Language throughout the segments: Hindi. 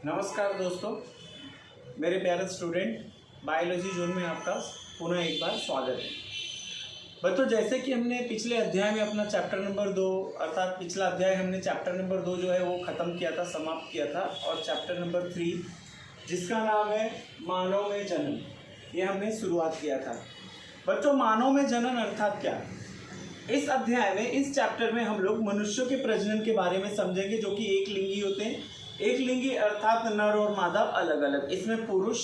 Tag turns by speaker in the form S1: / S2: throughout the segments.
S1: नमस्कार दोस्तों, मेरे प्यारे स्टूडेंट, बायोलॉजी जोन में आपका पुनः एक बार स्वागत है। बच्चों, जैसे कि हमने पिछले अध्याय में अपना चैप्टर नंबर 2 अर्थात पिछला अध्याय हमने चैप्टर नंबर 2 जो है वो ख़त्म किया था, समाप्त किया था, और चैप्टर नंबर 3 जिसका नाम है मानव में जनन, ये हमने शुरुआत किया था। बच्चों, मानव में जनन अर्थात क्या? इस अध्याय में, इस चैप्टर में हम लोग मनुष्यों के प्रजनन के बारे में समझेंगे, जो कि एक लिंगी होते हैं। एक लिंगी अर्थात नर और मादा अलग अलग, इसमें पुरुष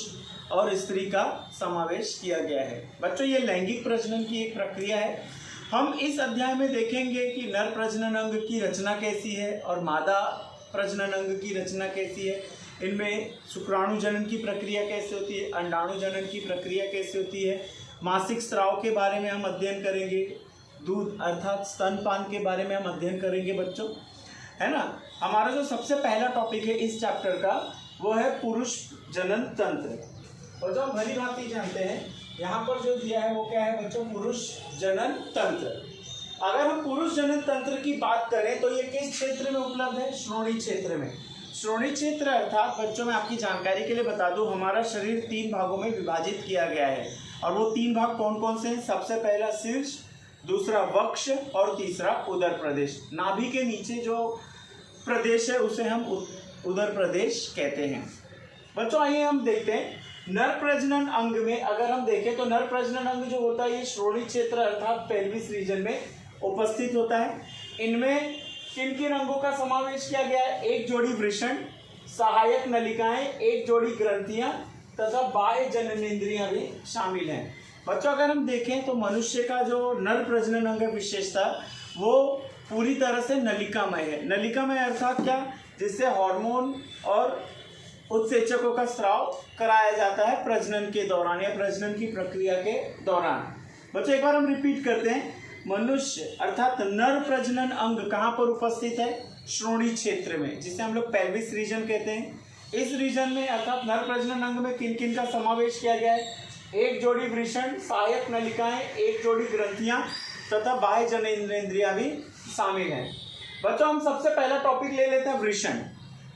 S1: और स्त्री का समावेश किया गया है। बच्चों, ये लैंगिक प्रजनन की एक प्रक्रिया है। हम इस अध्याय में देखेंगे कि नर प्रजनन अंग की रचना कैसी है और मादा प्रजनन अंग की रचना कैसी है। इनमें शुक्राणु जनन की प्रक्रिया कैसे होती है, अंडाणु जनन की प्रक्रिया कैसे होती है, मासिक स्राव के बारे में हम अध्ययन करेंगे, दूध अर्थात स्तनपान के बारे में हम अध्ययन करेंगे बच्चों, है ना। हमारा जो सबसे पहला टॉपिक है इस चैप्टर का वो है पुरुष जनन तंत्र। और जो हम भली भांति जानते हैं, यहाँ पर जो दिया है वो क्या है बच्चों? पुरुष जनन तंत्र। अगर हम पुरुष जनन तंत्र की बात करें तो ये किस क्षेत्र में उपलब्ध है? श्रोणि क्षेत्र में। श्रोणि क्षेत्र अर्थात बच्चों, मैं आपकी जानकारी के लिए बता दूं, हमारा शरीर 3 भागों में विभाजित किया गया है। और वो 3 भाग कौन कौन से हैं? सबसे पहला शीर्ष, दूसरा वक्ष और तीसरा उदर प्रदेश। नाभि के नीचे जो प्रदेश है उसे हम उदर प्रदेश कहते हैं। बच्चों, आइए हम देखते हैं नर प्रजनन अंग में। अगर हम देखें तो नर प्रजनन अंग जो होता है ये श्रोणि क्षेत्र अर्थात पेल्विस रीजन में उपस्थित होता है। इनमें किन किन अंगों का समावेश किया गया है? एक जोड़ी वृषण, सहायक नलिकाएं, एक जोड़ी ग्रंथियां तथा बाह्य जननेंद्रियां भी शामिल हैं। बच्चों, अगर हम देखें तो मनुष्य का जो नर प्रजनन अंग है विशेषता, वो पूरी तरह से नलिकामय है। नलिकामय अर्थात क्या? जिससे हार्मोन और उत्सेचकों का स्राव कराया जाता है प्रजनन के दौरान या प्रजनन की प्रक्रिया के दौरान। बच्चों, एक बार हम रिपीट करते हैं। मनुष्य अर्थात नर प्रजनन अंग कहाँ पर उपस्थित है? श्रोणि क्षेत्र में, जिसे हम लोग पेल्विस रीजन कहते हैं। इस रीजन में अर्थात नर प्रजनन अंग में किन किन का समावेश किया गया है? एक जोड़ी वृषण, सहायक नलिकाएं, एक जोड़ी ग्रंथियां तथा बाह्य जननेंद्रियां भी शामिल हैं। बच्चों, हम सबसे पहला टॉपिक ले लेते हैं वृषण।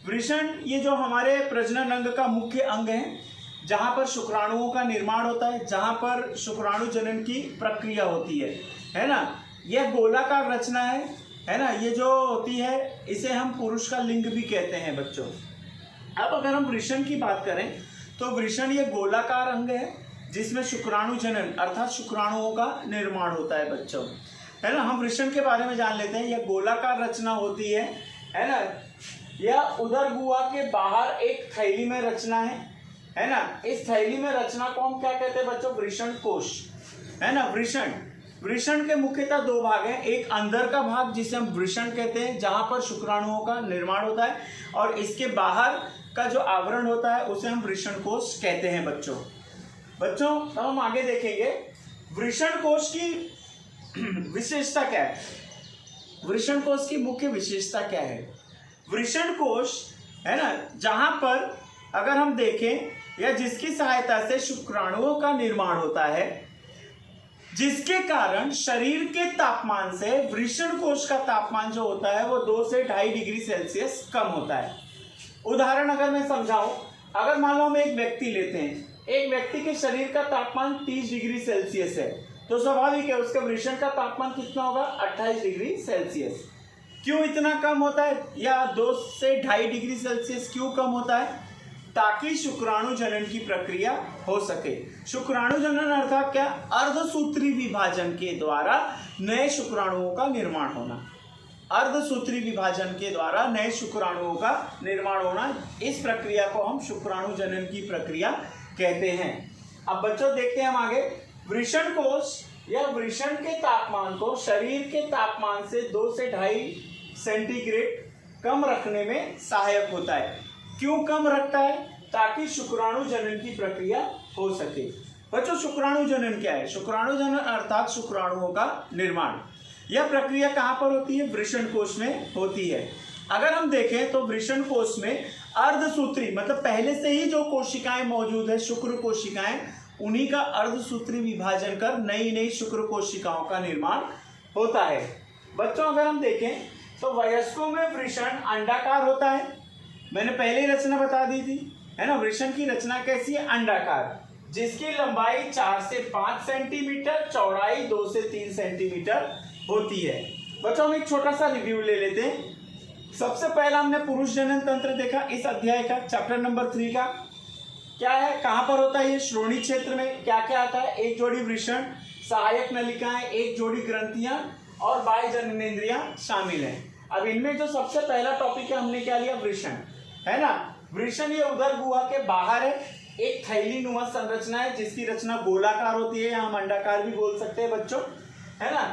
S1: वृषण ये जो हमारे प्रजनन अंग का मुख्य अंग है, जहां पर शुक्राणुओं का निर्माण होता है, जहां पर शुक्राणु जनन की प्रक्रिया होती है ना। यह गोलाकार रचना है ना। ये जो होती है इसे हम पुरुष का लिंग भी कहते हैं बच्चों। अब अगर हम वृषण की बात करें तो वृषण ये गोलाकार अंग है जिसमें शुक्राणु जनन अर्थात शुक्राणुओं का निर्माण होता है बच्चों, है ना। हम वृषण के बारे में जान लेते हैं। यह गोलाकार रचना होती है ना। यह उदर गुहा के बाहर एक थैली में रचना है ना। इस थैली में रचना को हम क्या कहते हैं बच्चों? वृषण कोश, है ना। वृषण के मुख्यतः 2 भाग हैं। एक अंदर का भाग जिसे हम वृषण कहते हैं, जहां पर शुक्राणुओं का निर्माण होता है, और इसके बाहर का जो आवरण होता है उसे हम वृषण कोश कहते हैं बच्चों। अब हम आगे देखेंगे वृषण कोश की विशेषता क्या है। वृषण कोश की मुख्य विशेषता क्या है? वृषण कोश, है ना, जहां पर अगर हम देखें या जिसकी सहायता से शुक्राणुओं का निर्माण होता है, जिसके कारण शरीर के तापमान से वृषण कोश का तापमान जो होता है वो 2 से 2.5 डिग्री सेल्सियस कम होता है। उदाहरण अगर मैं समझाऊं, अगर मान लो हम एक व्यक्ति लेते हैं, एक व्यक्ति के शरीर का तापमान 30 डिग्री सेल्सियस है, तो स्वाभाविक है उसके वृषण का तापमान कितना होगा? 28 डिग्री सेल्सियस। क्यों इतना कम होता है या 2 से 2.5 डिग्री सेल्सियस क्यों कम होता है? ताकि शुक्राणु जनन की प्रक्रिया हो सके। शुक्राणु जनन अर्थात क्या? अर्धसूत्री विभाजन के द्वारा नए शुक्राणुओं का निर्माण होना। अर्धसूत्री विभाजन के द्वारा नए शुक्राणुओं का निर्माण होना, इस प्रक्रिया को हम शुक्राणु जनन की प्रक्रिया कहते हैं। अब बच्चों देखते हैं हम आगे। वृषण कोश या वृषण के तापमान को शरीर के तापमान से 2 से 2.5 सेंटीग्रेड कम रखने में सहायक होता है। क्यों कम रखता है? ताकि शुक्राणु जनन की प्रक्रिया हो सके। बच्चों, शुक्राणु जनन क्या है? शुक्राणु जनन अर्थात शुक्राणुओं का निर्माण। यह प्रक्रिया कहाँ पर होती है? वृषण कोश में होती है। अगर हम देखें तो वृषण कोश में अर्धसूत्री मतलब पहले से ही जो कोशिकाएं मौजूद है, शुक्र कोशिकाएं, उन्हीं का अर्धसूत्री विभाजन कर नई नई शुक्र कोशिकाओं का निर्माण होता है। बच्चों, अगर हम देखें तो वयस्कों में वृषण अंडाकार होता है, मैंने पहले ही रचना बता दी थी, है ना। वृषण की रचना कैसी है? अंडाकार, जिसकी लंबाई 4 से 5 सेंटीमीटर, चौड़ाई 2 से 3 सेंटीमीटर होती है। बच्चों हम एक छोटा सा रिव्यू ले लेते हैं। सबसे पहला हमने पुरुष जनन तंत्र देखा इस अध्याय का, चैप्टर नंबर 3 का। क्या है, कहां पर होता है ये? श्रोणी क्षेत्र में। क्या क्या आता है? एक जोड़ी वृषण, सहायक नलिकाएं, एक जोड़ी ग्रंथियां और बाह्य जननेंद्रियां शामिल हैं। अब इनमें जो सबसे पहला टॉपिक है हमने क्या लिया? वृषण, है ना। वृषण ये उदर गुहा के बाहर है, एक थैली नुमा संरचना है जिसकी रचना गोलाकार होती है, या हम अंडाकार भी बोल सकते हैं बच्चों, है ना।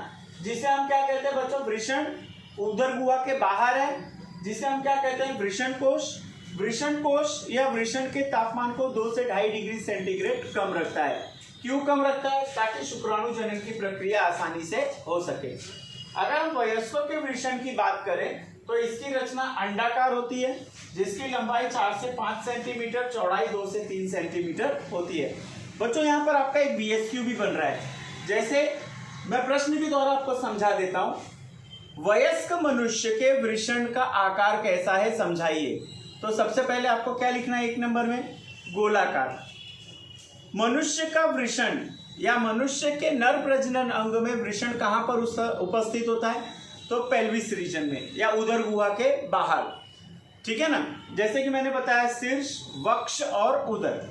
S1: जिसे हम क्या कहते हैं बच्चों? वृषण उदर गुहा के बाहर है, जिसे हम क्या कहते हैं? वृषण कोश। वृषण कोश या वृषण के तापमान को 2 से 2.5 डिग्री सेंटीग्रेड कम रखता है। क्यों कम रखता है? ताकि शुक्राणु जनन की प्रक्रिया आसानी से हो सके। अगर हम वयस्कों के वृषण की बात करें तो इसकी रचना अंडाकार होती है, जिसकी लंबाई 4 से 5 सेंटीमीटर, चौड़ाई 2 से 3 सेंटीमीटर होती है। बच्चों यहाँ पर आपका एक बीएसक्यू भी बन रहा है, जैसे मैं प्रश्न के द्वारा आपको समझा देता हूं। वयस्क मनुष्य के वृषण का आकार कैसा है समझाइए। तो सबसे पहले आपको क्या लिखना है? 1 नंबर में गोलाकार। मनुष्य का वृषण या मनुष्य के नर प्रजनन अंग में वृषण कहां पर उपस्थित होता है? तो पेल्विस रीजन में या उदर गुहा के बाहर, ठीक है ना। जैसे कि मैंने बताया शीर्ष, वक्ष और उदर,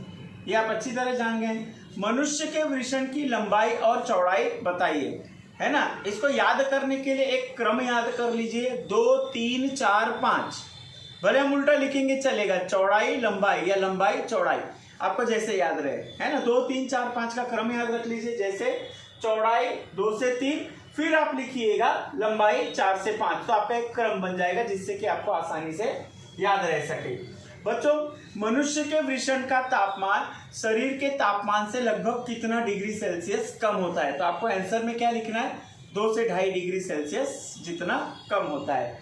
S1: ये आप अच्छी तरह जान गए। मनुष्य के वृषण की लंबाई और चौड़ाई बताइए, है ना। इसको याद करने के लिए एक क्रम याद कर लीजिए, 2 3 4 5। भले हम उल्टा लिखेंगे चलेगा, चौड़ाई लंबाई या लंबाई चौड़ाई, आपको जैसे याद रहे, है ना। 2 3 4 5 का क्रम याद रख लीजिए। जैसे चौड़ाई 2 से 3, फिर आप लिखिएगा लंबाई 4 से 5, तो आपका एक क्रम बन जाएगा जिससे कि आपको आसानी से याद रह सके। बच्चों मनुष्य के वृषण का तापमान शरीर के तापमान से लगभग कितना डिग्री सेल्सियस कम होता है? तो आपको आंसर में क्या लिखना है? 2 से 2.5 डिग्री सेल्सियस जितना कम होता है।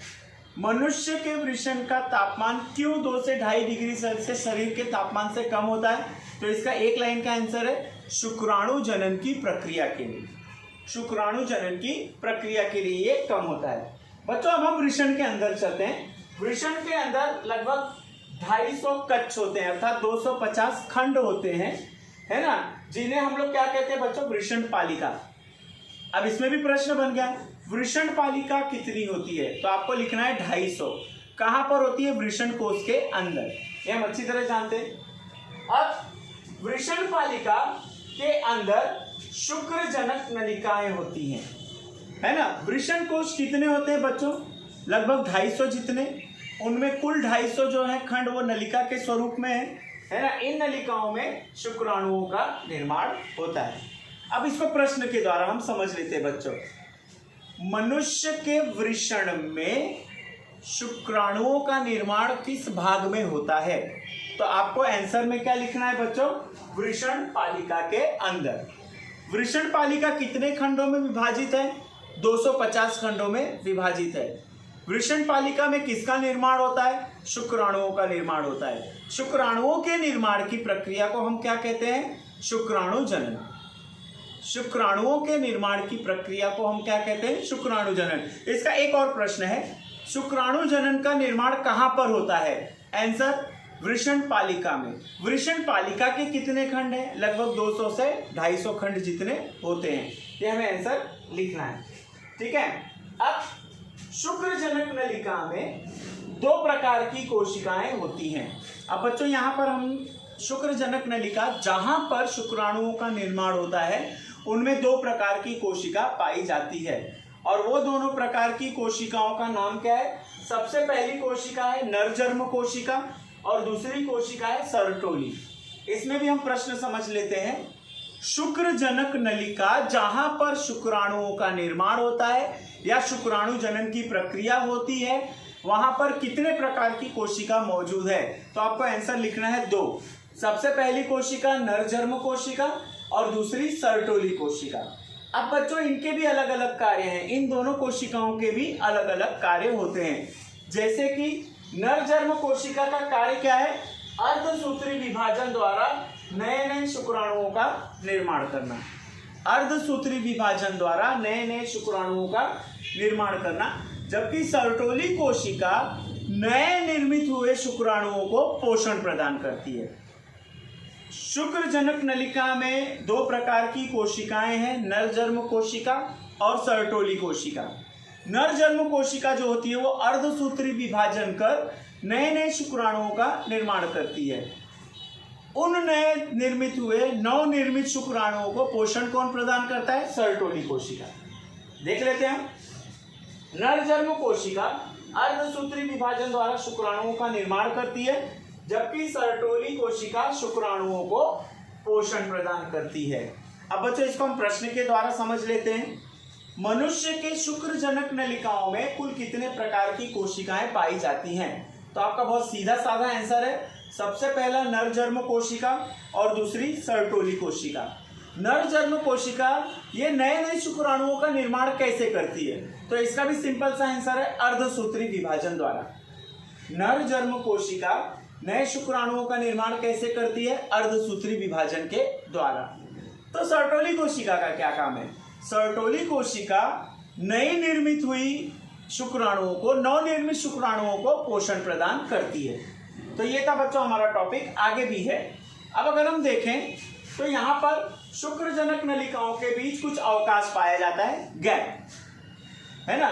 S1: मनुष्य के वृषण का तापमान क्यों 2 से 2.5 डिग्री सेल्सियस शरीर के तापमान से कम होता है? तो इसका एक लाइन का आंसर है शुक्राणु जनन की प्रक्रिया के लिए। शुक्राणु जनन की प्रक्रिया के लिए ये कम होता है। बच्चों अब हम वृषण के अंदर चलते हैं। वृषण के अंदर लगभग 250 कक्ष होते हैं, अर्थात 250 खंड होते हैं, है ना, जिन्हें हम लोग क्या कहते हैं बच्चों? वृषण पालिका। अब इसमें भी प्रश्न बन गया, वृषण पालिका कितनी होती है? तो आपको लिखना है 250। कहां पर होती है? वृषण कोश के अंदर, ये हम अच्छी तरह जानते हैं। अब वृषण पालिका के अंदर शुक्रजनक नलिकाएं होती हैं, है ना। वृषण कोश कितने होते हैं बच्चों? लगभग 250 जितने। उनमें कुल 250 जो है खंड वो नलिका के स्वरूप में है ना। इन नलिकाओं में शुक्राणुओं का निर्माण होता है। अब इसको प्रश्न के द्वारा हम समझ लेते हैं बच्चों। मनुष्य के वृषण में शुक्राणुओं का निर्माण किस भाग में होता है? तो आपको आंसर में क्या लिखना है बच्चों? वृषण पालिका के अंदर। वृषण पालिका कितने खंडों में विभाजित है? 250 खंडों में विभाजित है। वृषण पालिका में किसका निर्माण होता है? शुक्राणुओं का निर्माण होता है। शुक्राणुओं के निर्माण की प्रक्रिया को हम क्या कहते हैं? शुक्राणु जनन। शुक्राणुओं के निर्माण की प्रक्रिया को हम क्या कहते हैं? शुक्राणु जनन। इसका एक और प्रश्न है, शुक्राणु जनन का निर्माण कहां पर होता है? आंसर वृषण पालिका में। वृषण पालिका के कितने खंड हैं? लगभग 200 से 250 खंड जितने होते हैं, ये हमें आंसर लिखना है, ठीक है। अब शुक्रजनक नलिका में 2 प्रकार की कोशिकाएं होती हैं। अब बच्चों यहाँ पर हम शुक्रजनक नलिका जहां पर शुक्राणुओं का निर्माण होता है उनमें 2 प्रकार की कोशिका पाई जाती है, और वो दोनों प्रकार की कोशिकाओं का नाम क्या है? सबसे पहली कोशिका है नरजन्म कोशिका और दूसरी कोशिका है सर्टोली। इसमें भी हम प्रश्न समझ लेते हैं। शुक्रजनक नलिका जहां पर शुक्राणुओं का निर्माण होता है या शुक्राणु जनन की प्रक्रिया होती है, वहां पर कितने प्रकार की कोशिका मौजूद है? तो आपको आंसर लिखना है 2। सबसे पहली कोशिका नरजन्म कोशिका और दूसरी सर्टोली कोशिका। अब बच्चों इनके भी अलग अलग कार्य हैं, इन दोनों कोशिकाओं के भी अलग अलग कार्य होते हैं। जैसे कि नरजन्म कोशिका का कार्य क्या है? अर्धसूत्री विभाजन द्वारा नए नए शुक्राणुओं का निर्माण करना। अर्धसूत्री विभाजन द्वारा नए नए शुक्राणुओं का निर्माण करना। जबकि सर्टोली कोशिका नए निर्मित हुए शुक्राणुओं को पोषण प्रदान करती है। शुक्रजनक नलिका में दो प्रकार की कोशिकाएं हैं, नरजन्म कोशिका और सर्टोली कोशिका। नरजन्म कोशिका जो होती है वो अर्धसूत्री विभाजन कर नए नए शुक्राणुओं का निर्माण करती है। उन नए निर्मित हुए नवनिर्मित शुक्राणुओं को पोषण कौन प्रदान करता है? सर्टोली कोशिका। देख लेते हैं। नरजन्म कोशिका अर्धसूत्री विभाजन द्वारा शुक्राणुओं का निर्माण करती है, जबकि सर्टोली कोशिका शुक्राणुओं को पोषण प्रदान करती है। अब बच्चों इसको हम प्रश्न के द्वारा समझ लेते हैं। मनुष्य के शुक्रजनक नलिकाओं में कुल कितने प्रकार की कोशिकाएं पाई जाती हैं? तो आपका बहुत सीधा साधा आंसर है। सबसे पहला नरजन्म कोशिका और दूसरी सर्टोली कोशिका। नरजन्म कोशिका ये नए नए शुक्राणुओं का निर्माण कैसे करती है? तो इसका भी सिंपल सा आंसर है, अर्धसूत्री विभाजन द्वारा। नरजन्म कोशिका नए शुक्राणुओं का निर्माण कैसे करती है? अर्धसूत्री विभाजन के द्वारा। तो सर्टोली कोशिका का क्या काम है? सर्टोली कोशिका नई निर्मित हुई शुक्राणुओं को, नवनिर्मित शुक्राणुओं को पोषण प्रदान करती है। तो ये था बच्चों हमारा टॉपिक, आगे भी है। अब अगर हम देखें तो यहाँ पर शुक्रजनक नलिकाओं के बीच कुछ अवकाश पाया जाता है, गैप, है ना।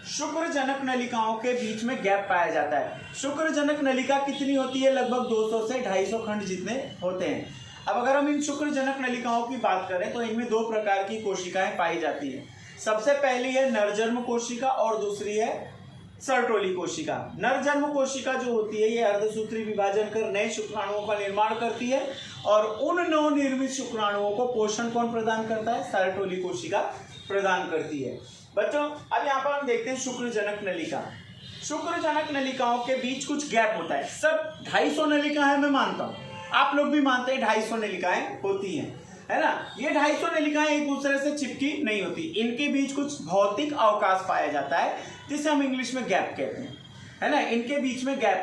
S1: शुक्रजनक नलिकाओं के बीच में गैप पाया जाता है। शुक्रजनक नलिका कितनी होती है? लगभग 200 से 250 खंड जितने होते हैं। अब अगर हम इन शुक्रजनक नलिकाओं की बात करें तो इनमें दो प्रकार की कोशिकाएं पाई जाती हैं। सबसे पहली है नरजन्म कोशिका और दूसरी है सर्टोली कोशिका। नरजन्म कोशिका जो होती है ये अर्धसूत्री विभाजन कर नए शुक्राणुओं का निर्माण करती है और उन नवनिर्मित शुक्राणुओं को पोषण कौन प्रदान करता है? सर्टोली कोशिका प्रदान करती है। बच्चों अब यहाँ पर हम देखते हैं शुक्रजनक नलिका। शुक्रजनक नलिकाओं के बीच कुछ गैप होता है। सब 250 नलिका है, मैं मानता हूँ, आप लोग भी मानते हैं 250 नलिकाएं होती हैं, है ना। ये 250 नलिकाएं एक दूसरे से चिपकी नहीं होती, इनके बीच कुछ भौतिक अवकाश पाया जाता है जिसे हम इंग्लिश में गैप कहते हैं, है ना। इनके बीच में गैप